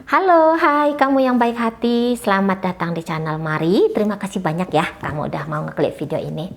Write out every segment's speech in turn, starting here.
Halo, hai kamu yang baik hati. Selamat datang di channel Mari. Terima kasih banyak ya kamu udah mau ngeklik video ini.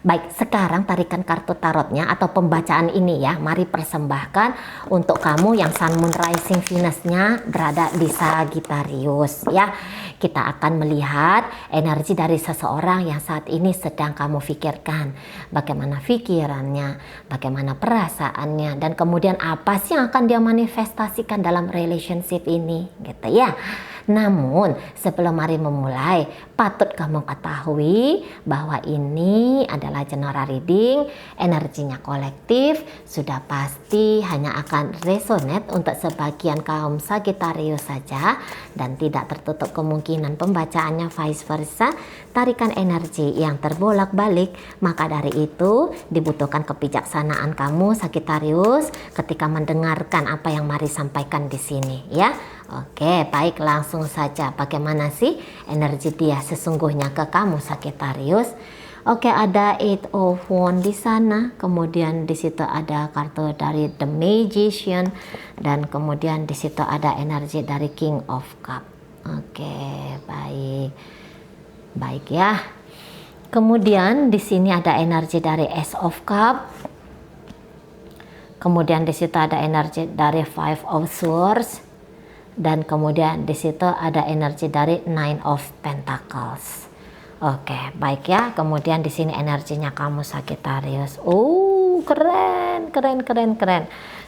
Baik, sekarang tarikan kartu tarotnya atau pembacaan ini ya. Mari persembahkan untuk kamu yang Sun Moon Rising Venus-nya berada di Sagittarius ya. Kita akan melihat energi dari seseorang yang saat ini sedang kamu pikirkan. Bagaimana pikirannya, bagaimana perasaannya, dan kemudian apa sih yang akan dia manifestasikan dalam relationship ini gitu ya. Namun sebelum mari memulai, patut kamu ketahui bahwa ini adalah general reading, energinya kolektif, sudah pasti hanya akan resonate untuk sebagian kaum Sagittarius saja dan tidak tertutup kemungkinan pembacaannya vice versa, tarikan energi yang terbolak-balik. Maka dari itu dibutuhkan kebijaksanaan kamu Sagittarius ketika mendengarkan apa yang Mari sampaikan di sini ya. Oke, baik, langsung saja. Bagaimana sih energi dia sesungguhnya ke kamu Sagittarius? Oke, ada Eight of Wands di sana. Kemudian di situ ada kartu dari The Magician dan kemudian di situ ada energi dari King of Cup. Oke, baik. Baik ya. Kemudian di sini ada energi dari Ace of Cup. Kemudian di situ ada energi dari Five of Swords. Dan kemudian di situ ada energi dari Nine of Pentacles. Oke, baik ya. Kemudian di sini energinya kamu Sagittarius. Keren.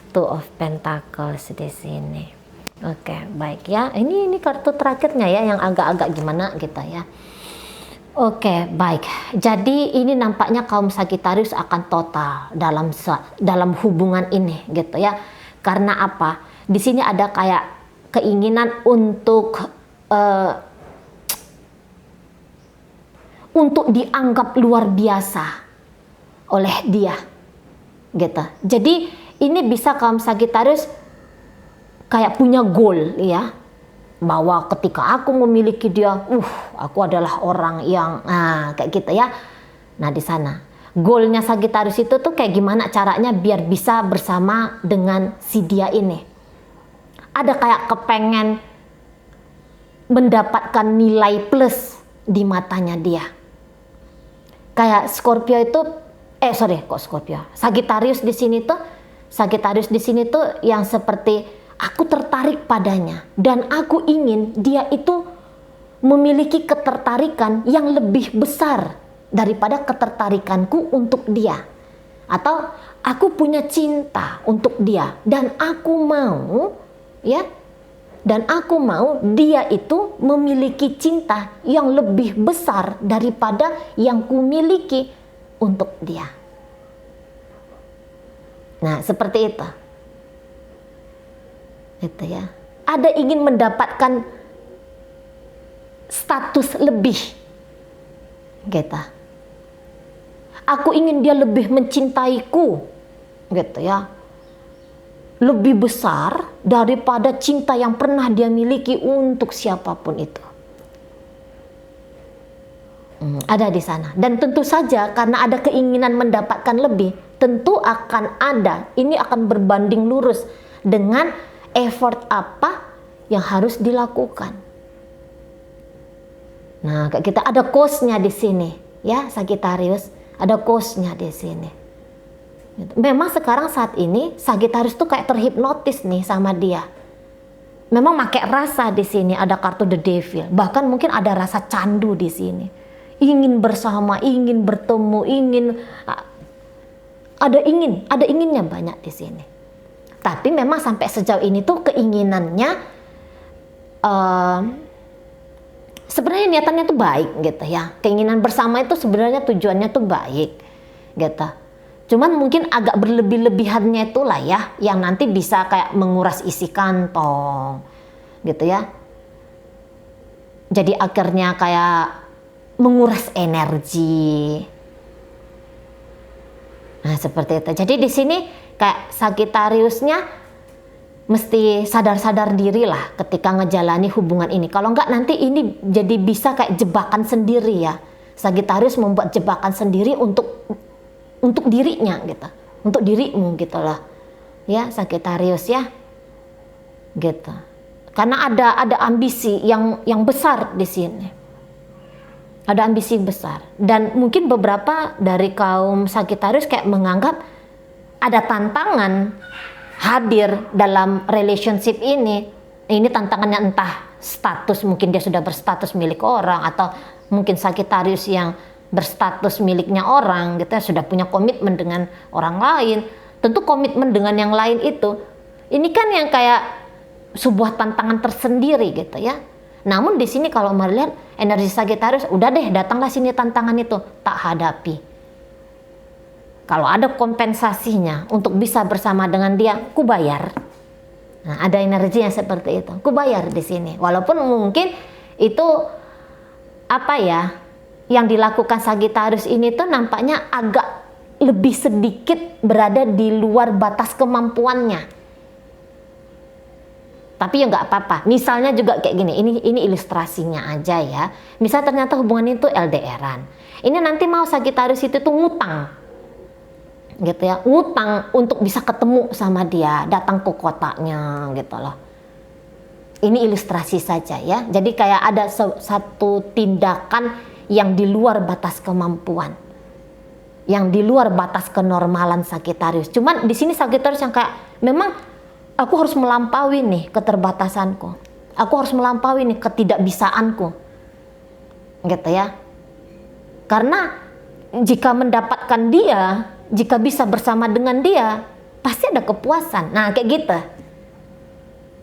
Two of Pentacles di sini. Oke, baik ya. Ini kartu terakhirnya ya yang agak-agak gimana gitu ya. Oke, baik. Jadi ini nampaknya kaum Sagittarius akan total dalam hubungan ini gitu ya. Karena apa? Di sini ada kayak keinginan untuk dianggap luar biasa oleh dia gitu. Jadi ini bisa kaum Sagittarius kayak punya goal ya, bahwa ketika aku memiliki dia, aku adalah orang yang kayak gitu ya. Nah di sana goalnya Sagittarius itu tuh kayak gimana caranya biar bisa bersama dengan si dia ini. Ada kayak kepengen mendapatkan nilai plus di matanya dia. Kayak Scorpio itu, Sagittarius di sini tuh yang seperti aku tertarik padanya dan aku ingin dia itu memiliki ketertarikan yang lebih besar daripada ketertarikanku untuk dia. Atau aku punya cinta untuk dia dan aku mau dia itu memiliki cinta yang lebih besar daripada yang kumiliki untuk dia. Nah, seperti itu. Itu ya. Ada ingin mendapatkan status lebih. Gitu. Aku ingin dia lebih mencintaiku. Gitu ya. Lebih besar daripada cinta yang pernah dia miliki untuk siapapun itu. Ada di sana. Dan tentu saja karena ada keinginan mendapatkan lebih, tentu ini akan berbanding lurus dengan effort apa yang harus dilakukan. Nah, kita ada cost-nya di sini, ya Sagittarius, ada cost-nya di sini. Memang sekarang saat ini Sagittarius tuh kayak terhipnotis nih sama dia. Memang pakai rasa di sini, ada kartu The Devil. Bahkan mungkin ada rasa candu di sini. Ingin bersama, ingin bertemu, ada inginnya banyak di sini. Tapi memang sampai sejauh ini tuh keinginannya sebenarnya niatannya tuh baik gitu ya. Keinginan bersama itu sebenarnya tujuannya tuh baik gitu. Cuman mungkin agak berlebih-lebihannya itulah ya, yang nanti bisa kayak menguras isi kantong, gitu ya. Jadi akhirnya kayak menguras energi. Nah seperti itu. Jadi di sini kayak Sagittariusnya mesti sadar-sadar diri lah ketika ngejalani hubungan ini. Kalau enggak nanti ini jadi bisa kayak jebakan sendiri ya. Sagittarius membuat jebakan sendiri untuk dirinya gitu, untuk dirimu gitulah ya Sagittarius ya gitu. Karena ada ambisi yang besar di sini. Ada ambisi besar. Dan mungkin beberapa dari kaum Sagittarius kayak menganggap ada tantangan hadir dalam relationship ini. Ini tantangannya entah status, mungkin dia sudah berstatus milik orang, atau mungkin Sagittarius yang berstatus miliknya orang gitu ya, sudah punya komitmen dengan orang lain. Tentu komitmen dengan yang lain itu, ini kan yang kayak sebuah tantangan tersendiri gitu ya. Namun di sini kalau melihat energi Sagittarius, udah deh datanglah sini tantangan itu, tak hadapi. Kalau ada kompensasinya untuk bisa bersama dengan dia, ku bayar. Nah, ada energi yang seperti itu, ku bayar di sini. Walaupun mungkin itu apa ya, yang dilakukan Sagittarius ini tuh nampaknya agak lebih sedikit berada di luar batas kemampuannya. Tapi ya nggak apa-apa. Misalnya juga kayak gini, ini ilustrasinya aja ya. Misal ternyata hubungan itu LDRan. Ini nanti mau Sagittarius itu tuh ngutang, gitu ya, ngutang untuk bisa ketemu sama dia, datang ke kotanya, gitu loh. Ini ilustrasi saja ya. Jadi kayak ada satu tindakan yang di luar batas kemampuan, yang di luar batas kenormalan Sagittarius. Cuman di sini Sagittarius yang kayak memang aku harus melampaui nih keterbatasanku, aku harus melampaui nih ketidakbisaanku, gitu ya. Karena jika mendapatkan dia, jika bisa bersama dengan dia, pasti ada kepuasan. Nah kayak gitu,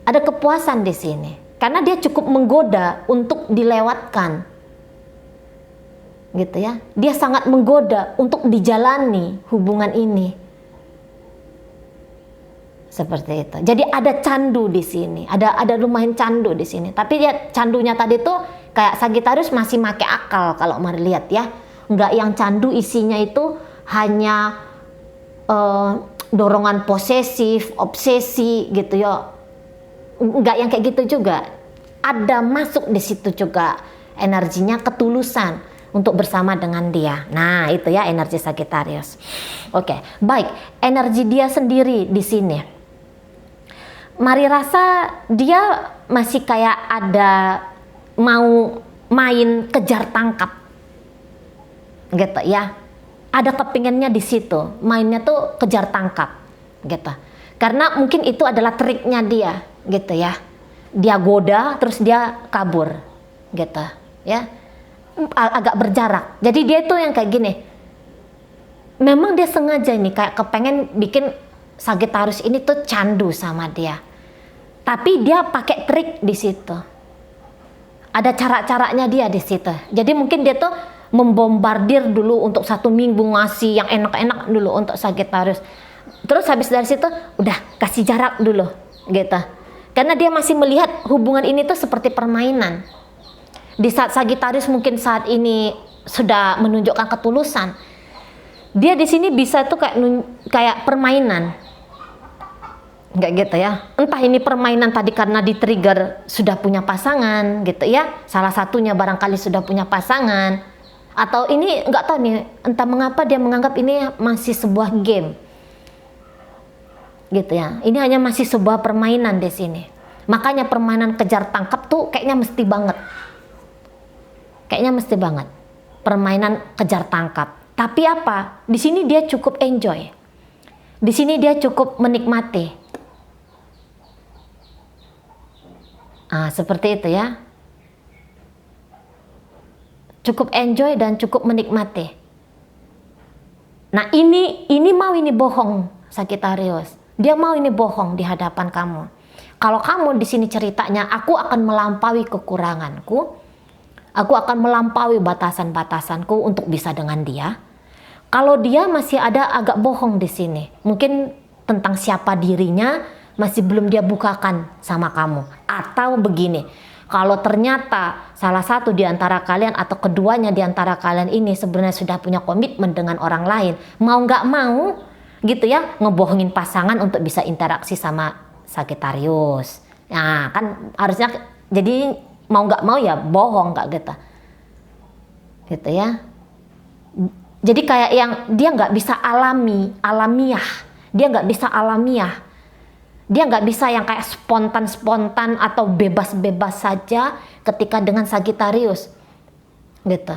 ada kepuasan di sini. Karena dia cukup menggoda untuk dilewatkan, gitu ya. Dia sangat menggoda untuk dijalani hubungan ini. Seperti itu. Jadi ada candu di sini, ada lumayan candu di sini. Tapi dia candunya tadi tuh kayak Sagittarius masih pakai akal kalau mari lihat ya. Enggak yang candu isinya itu hanya dorongan posesif, obsesi gitu ya. Enggak yang kayak gitu juga. Ada masuk di situ juga energinya ketulusan untuk bersama dengan dia. Nah, itu ya energi Sagittarius. Oke, baik. Energi dia sendiri di sini. Mari rasa dia masih kayak ada mau main kejar tangkap, gitu ya. Ada kepinginnya di situ, mainnya tuh kejar tangkap, gitu. Karena mungkin itu adalah triknya dia, gitu ya. Dia goda, terus dia kabur, gitu ya. Agak berjarak. Jadi dia tuh yang kayak gini. Memang dia sengaja nih kayak kepengen bikin Sagittarius ini tuh candu sama dia. Tapi dia pakai trik di situ. Ada cara-caranya dia di situ. Jadi mungkin dia tuh membombardir dulu untuk 1 minggu, ngasih yang enak-enak dulu untuk Sagittarius. Terus habis dari situ udah kasih jarak dulu, gitu. Karena dia masih melihat hubungan ini tuh seperti permainan. Di saat Sagittarius mungkin saat ini sudah menunjukkan ketulusan, dia di sini bisa tuh kayak permainan, nggak gitu ya. Entah ini permainan tadi karena di trigger sudah punya pasangan, gitu ya. Salah satunya barangkali sudah punya pasangan, atau ini nggak tahu nih, entah mengapa dia menganggap ini masih sebuah game, gitu ya. Ini hanya masih sebuah permainan di sini. Makanya permainan kejar tangkap tuh kayaknya mesti banget. Kayaknya mesti banget permainan kejar tangkap. Tapi apa? Di sini dia cukup enjoy. Di sini dia cukup menikmati. Seperti itu ya. Cukup enjoy dan cukup menikmati. Nah, ini mau ini bohong Sagittarius. Dia mau ini bohong di hadapan kamu. Kalau kamu di sini ceritanya, aku akan melampaui kekuranganku. Aku akan melampaui batasan-batasanku untuk bisa dengan dia. Kalau dia masih ada agak bohong di sini, mungkin tentang siapa dirinya masih belum dia bukakan sama kamu. Atau begini, kalau ternyata salah satu di antara kalian atau keduanya di antara kalian ini sebenarnya sudah punya komitmen dengan orang lain, mau nggak mau gitu ya, ngebohongin pasangan untuk bisa interaksi sama Sagittarius. Nah kan harusnya jadi mau nggak mau ya bohong, nggak gitu ya. Jadi kayak yang dia nggak bisa alamiah, dia nggak bisa alamiah Dia nggak bisa yang kayak spontan-spontan atau bebas-bebas saja ketika dengan Sagittarius, gitu.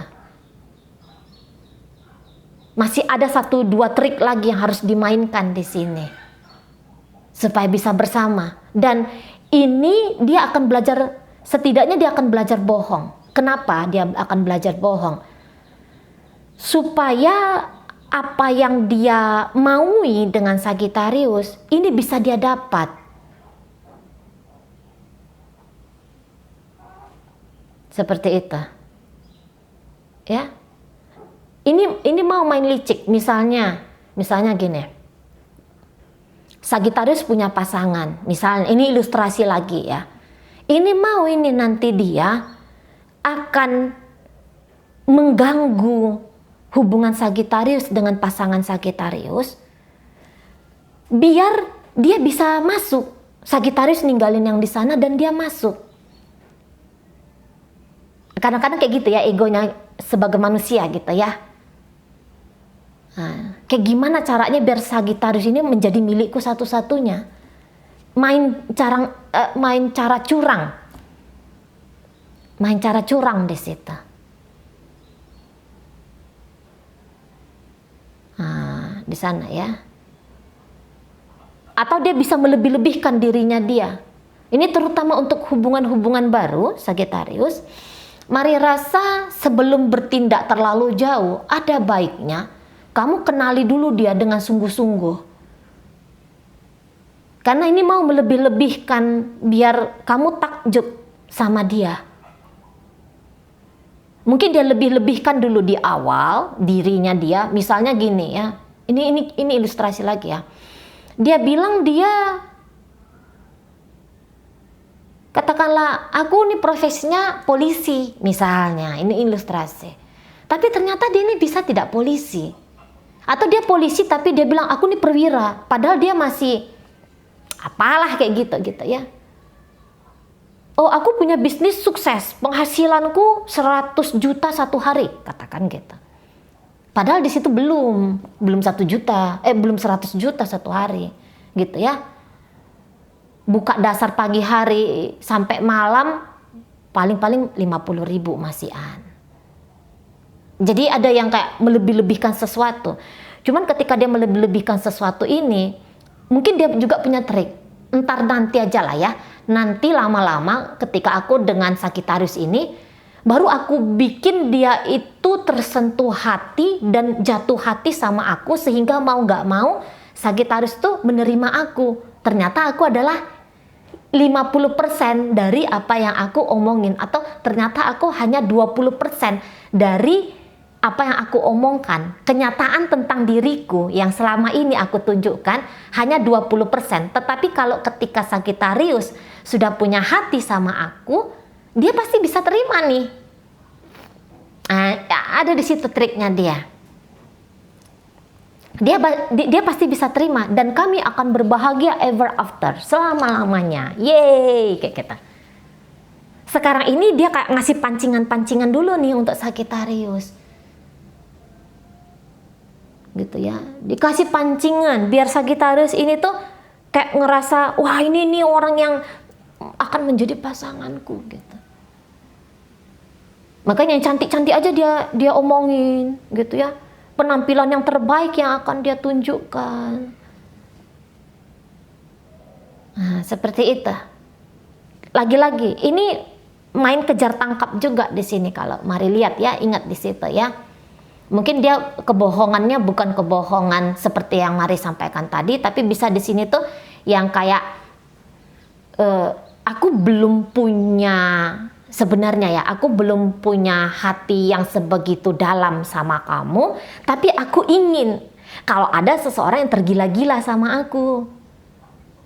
Masih ada 1-2 trik lagi yang harus dimainkan di sini supaya bisa bersama. Dan ini dia akan belajar, setidaknya dia akan belajar bohong. Kenapa dia akan belajar bohong? Supaya apa yang dia maui dengan Sagittarius ini bisa dia dapat. Seperti itu. Ya. Ini mau main licik, misalnya gini. Sagittarius punya pasangan, misalnya ini ilustrasi lagi ya. Ini mau ini nanti dia akan mengganggu hubungan Sagittarius dengan pasangan Sagittarius, biar dia bisa masuk. Sagittarius ninggalin yang di sana dan dia masuk. Kadang-kadang kayak gitu ya, egonya sebagai manusia gitu ya. Nah, kayak gimana caranya biar Sagittarius ini menjadi milikku satu-satunya? Main cara curang. Main cara curang di situ. Nah, di sana ya. Atau dia bisa melebih-lebihkan dirinya dia. Ini terutama untuk hubungan-hubungan baru Sagittarius. Mari rasa sebelum bertindak terlalu jauh, ada baiknya kamu kenali dulu dia dengan sungguh-sungguh. Karena ini mau melebih-lebihkan biar kamu takjub sama dia. Mungkin dia lebih-lebihkan dulu di awal dirinya dia, misalnya gini ya. Ini ilustrasi lagi ya. Dia bilang dia, katakanlah aku nih profesinya polisi misalnya, ini ilustrasi. Tapi ternyata dia ini bisa tidak polisi. Atau dia polisi tapi dia bilang aku nih perwira, padahal dia masih apalah kayak gitu ya. Oh, aku punya bisnis sukses, penghasilanku 100 juta satu hari, katakan gitu. Padahal di situ belum 1 juta, belum 100 juta satu hari, gitu ya. Buka dasar pagi hari sampai malam, paling-paling 50.000 masihan. Jadi ada yang kayak melebih-lebihkan sesuatu. Cuman ketika dia melebih-lebihkan sesuatu ini, mungkin dia juga punya trik. Entar nanti aja lah ya. Nanti lama-lama ketika aku dengan Sagittarius ini, baru aku bikin dia itu tersentuh hati dan jatuh hati sama aku, sehingga mau gak mau Sagittarius tuh menerima aku. Ternyata aku adalah 50% dari apa yang aku omongin, atau ternyata aku hanya 20% dari apa yang aku omongkan. Kenyataan tentang diriku yang selama ini aku tunjukkan hanya 20%. Tetapi kalau ketika Sagittarius sudah punya hati sama aku, dia pasti bisa terima nih. Ada di situ triknya dia. Dia pasti bisa terima, dan kami akan berbahagia ever after, selama-lamanya. Yeay, kayak kita. Sekarang ini dia kayak ngasih pancingan-pancingan dulu nih untuk Sagittarius. Gitu ya, dikasih pancingan biar Sagittarius ini tuh kayak ngerasa, wah ini nih orang yang akan menjadi pasanganku gitu. Makanya yang cantik-cantik aja dia omongin gitu ya, penampilan yang terbaik yang akan dia tunjukkan. Nah, seperti itu. Lagi-lagi ini main kejar tangkap juga di sini. Kalau mari lihat ya, ingat di situ ya. Mungkin dia kebohongannya bukan kebohongan seperti yang Mari sampaikan tadi, tapi bisa di sini tuh yang kayak aku belum punya, sebenarnya ya, aku belum punya hati yang sebegitu dalam sama kamu, tapi aku ingin kalau ada seseorang yang tergila-gila sama aku.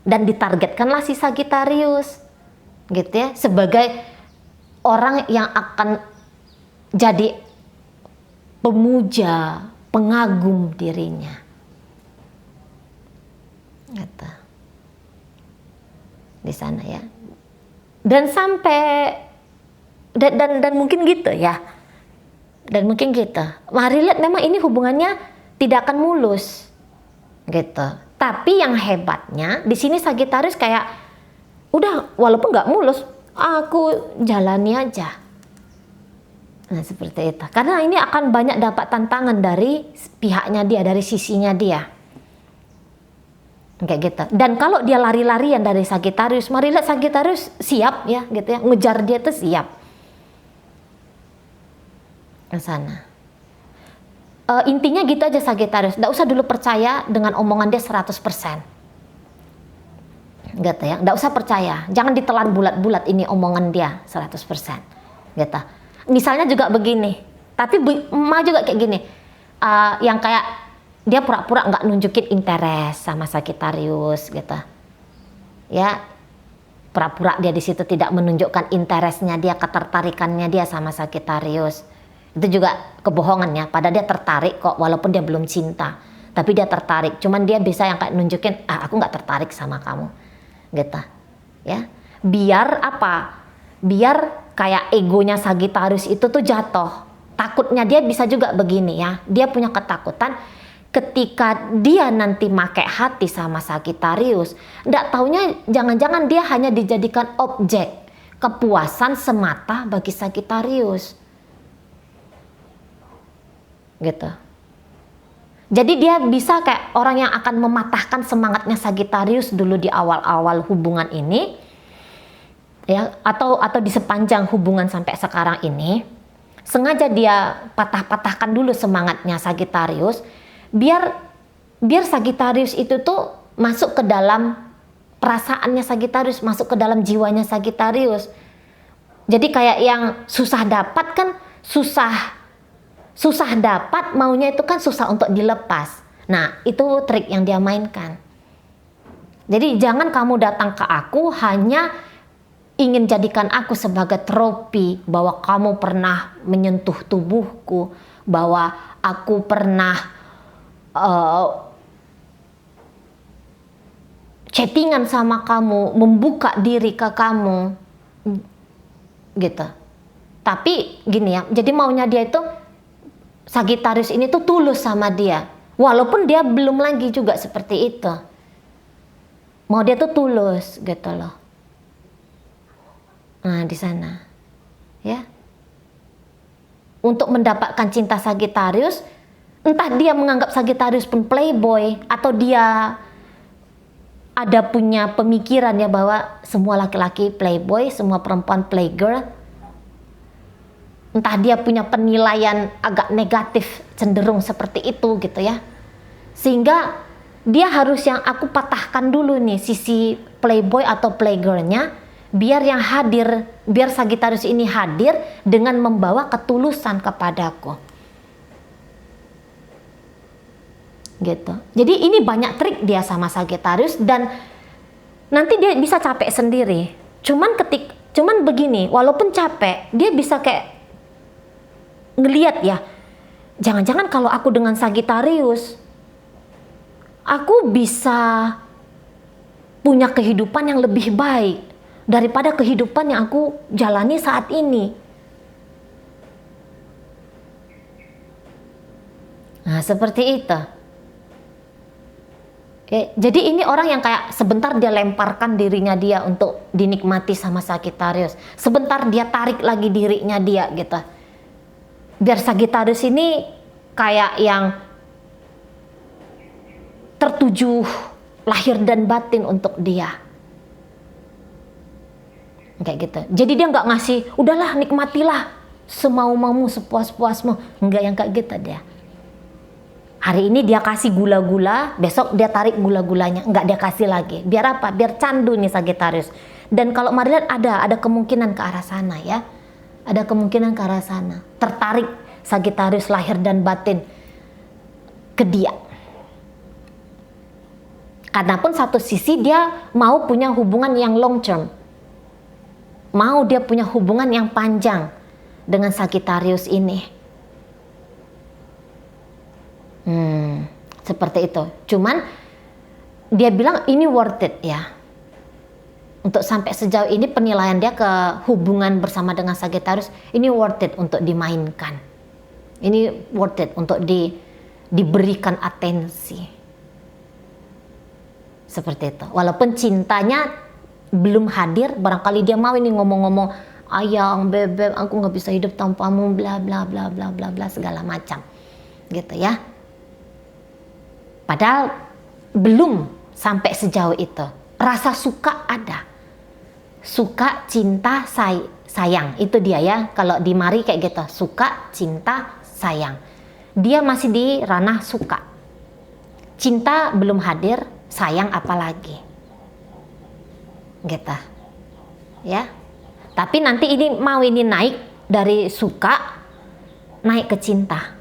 Dan ditargetkanlah si Sagittarius gitu ya, sebagai orang yang akan jadi pemuja, pengagum dirinya. Gitu. Di sana ya. Dan sampai dan mungkin gitu ya. Dan mungkin gitu. Mari lihat memang ini hubungannya tidak akan mulus. Gitu. Tapi yang hebatnya di sini Sagittarius kayak udah, walaupun nggak mulus, aku jalani aja. Nah seperti itu. Karena ini akan banyak dapat tantangan dari pihaknya dia, dari sisinya dia. Kayak gitu. Dan kalau dia lari-larian dari Sagittarius, mari lihat Sagittarius siap ya, gitu ya, ngejar dia tuh siap ke sana. Intinya gitu aja Sagittarius, nggak usah dulu percaya dengan omongan dia 100%. Gitu ya, nggak usah percaya, jangan ditelan bulat-bulat ini omongan dia 100%. Gitu. Misalnya juga begini, tapi Ma juga kayak gini, yang kayak dia pura-pura nggak nunjukin interest sama Sagittarius gitu. Ya, pura-pura dia di situ tidak menunjukkan interestnya dia, ketertarikannya dia sama Sagittarius. Itu juga kebohongan ya, padahal dia tertarik kok walaupun dia belum cinta. Tapi dia tertarik, cuman dia bisa yang kayak nunjukin, aku nggak tertarik sama kamu. Gitu. Ya. Biar apa? Biar kayak egonya Sagittarius itu tuh jatuh. Takutnya dia bisa juga begini ya, dia punya ketakutan ketika dia nanti make hati sama Sagittarius, nggak taunya jangan-jangan dia hanya dijadikan objek kepuasan semata bagi Sagittarius. Gitu. Jadi dia bisa kayak orang yang akan mematahkan semangatnya Sagittarius dulu di awal-awal hubungan ini, ya, atau di sepanjang hubungan sampai sekarang ini, sengaja dia patah-patahkan dulu semangatnya Sagittarius, biar Sagittarius itu tuh masuk ke dalam perasaannya Sagittarius, masuk ke dalam jiwanya Sagittarius. Jadi kayak yang susah dapat kan susah dapat, maunya itu kan susah untuk dilepas. Nah, itu trik yang dia mainkan. Jadi jangan kamu datang ke aku hanya ingin jadikan aku sebagai trofi bahwa kamu pernah menyentuh tubuhku, bahwa aku pernah chattingan sama kamu, membuka diri ke kamu, gitu. Tapi gini ya, jadi maunya dia itu Sagittarius ini tuh tulus sama dia, walaupun dia belum lagi juga seperti itu. Mau dia tuh tulus gitu loh. Nah di sana, ya. Untuk mendapatkan cinta Sagittarius, entah dia menganggap Sagittarius pun playboy atau dia ada punya pemikiran ya bahwa semua laki-laki playboy, semua perempuan playgirl. Entah dia punya penilaian agak negatif, cenderung seperti itu gitu ya. Sehingga dia harus yang aku patahkan dulu nih sisi playboy atau playgirlnya, biar yang hadir, biar Sagittarius ini hadir dengan membawa ketulusan kepadaku. Gitu. Jadi ini banyak trik dia sama Sagittarius dan nanti dia bisa capek sendiri. Cuman begini, walaupun capek, dia bisa kayak ngelihat ya, jangan-jangan kalau aku dengan Sagittarius, aku bisa punya kehidupan yang lebih baik daripada kehidupan yang aku jalani saat ini. Nah, seperti itu. Oke, jadi ini orang yang kayak sebentar dia lemparkan dirinya dia untuk dinikmati sama Sagittarius, sebentar dia tarik lagi dirinya dia gitu. Biar Sagittarius ini kayak yang tertuju lahir dan batin untuk dia. Kayak gitu. Jadi dia nggak ngasih, udahlah nikmatilah semau-maumu, sepuas-puasmu. Enggak yang kayak gitu dia. Hari ini dia kasih gula-gula, besok dia tarik gula-gulanya. Enggak dia kasih lagi. Biar apa? Biar candu nih Sagittarius. Dan kalau mari lihat ada kemungkinan ke arah sana ya. Ada kemungkinan ke arah sana. Tertarik Sagittarius lahir dan batin ke dia. Karena pun satu sisi dia mau punya hubungan yang long term. Mau dia punya hubungan yang panjang dengan Sagittarius ini. Seperti itu. Cuman dia bilang ini worth it ya. Untuk sampai sejauh ini penilaian dia ke hubungan bersama dengan Sagittarius ini worth it untuk dimainkan. Ini worth it untuk diberikan atensi. Seperti itu. Walaupun cintanya belum hadir, barangkali dia mau ini ngomong-ngomong, ayang, bebek, aku nggak bisa hidup tanpamu, bla bla bla bla bla bla segala macam, gitu ya. Padahal belum sampai sejauh itu. Rasa suka ada, suka, cinta, sayang, itu dia ya. Kalau di Mari kayak gitu, suka, cinta, sayang. Dia masih di ranah suka. Cinta belum hadir, sayang apalagi, gitu ya. Tapi nanti ini mau ini naik dari suka naik ke cinta,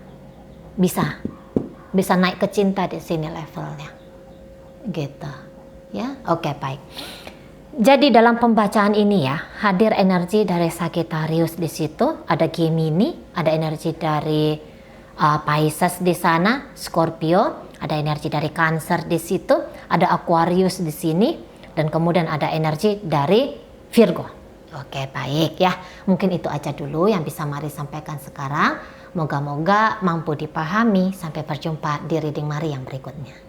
bisa naik ke cinta di sini levelnya, gitu ya. Oke, baik. Jadi dalam pembacaan ini ya, hadir energi dari Sagittarius di situ, ada Gemini, ada energi dari Pisces di sana, Scorpio, ada energi dari Cancer di situ, ada Aquarius di sini, dan kemudian ada energi dari Virgo. Oke, baik ya. Mungkin itu aja dulu yang bisa Mari sampaikan sekarang. Moga-moga mampu dipahami. Sampai berjumpa di reading Mari yang berikutnya.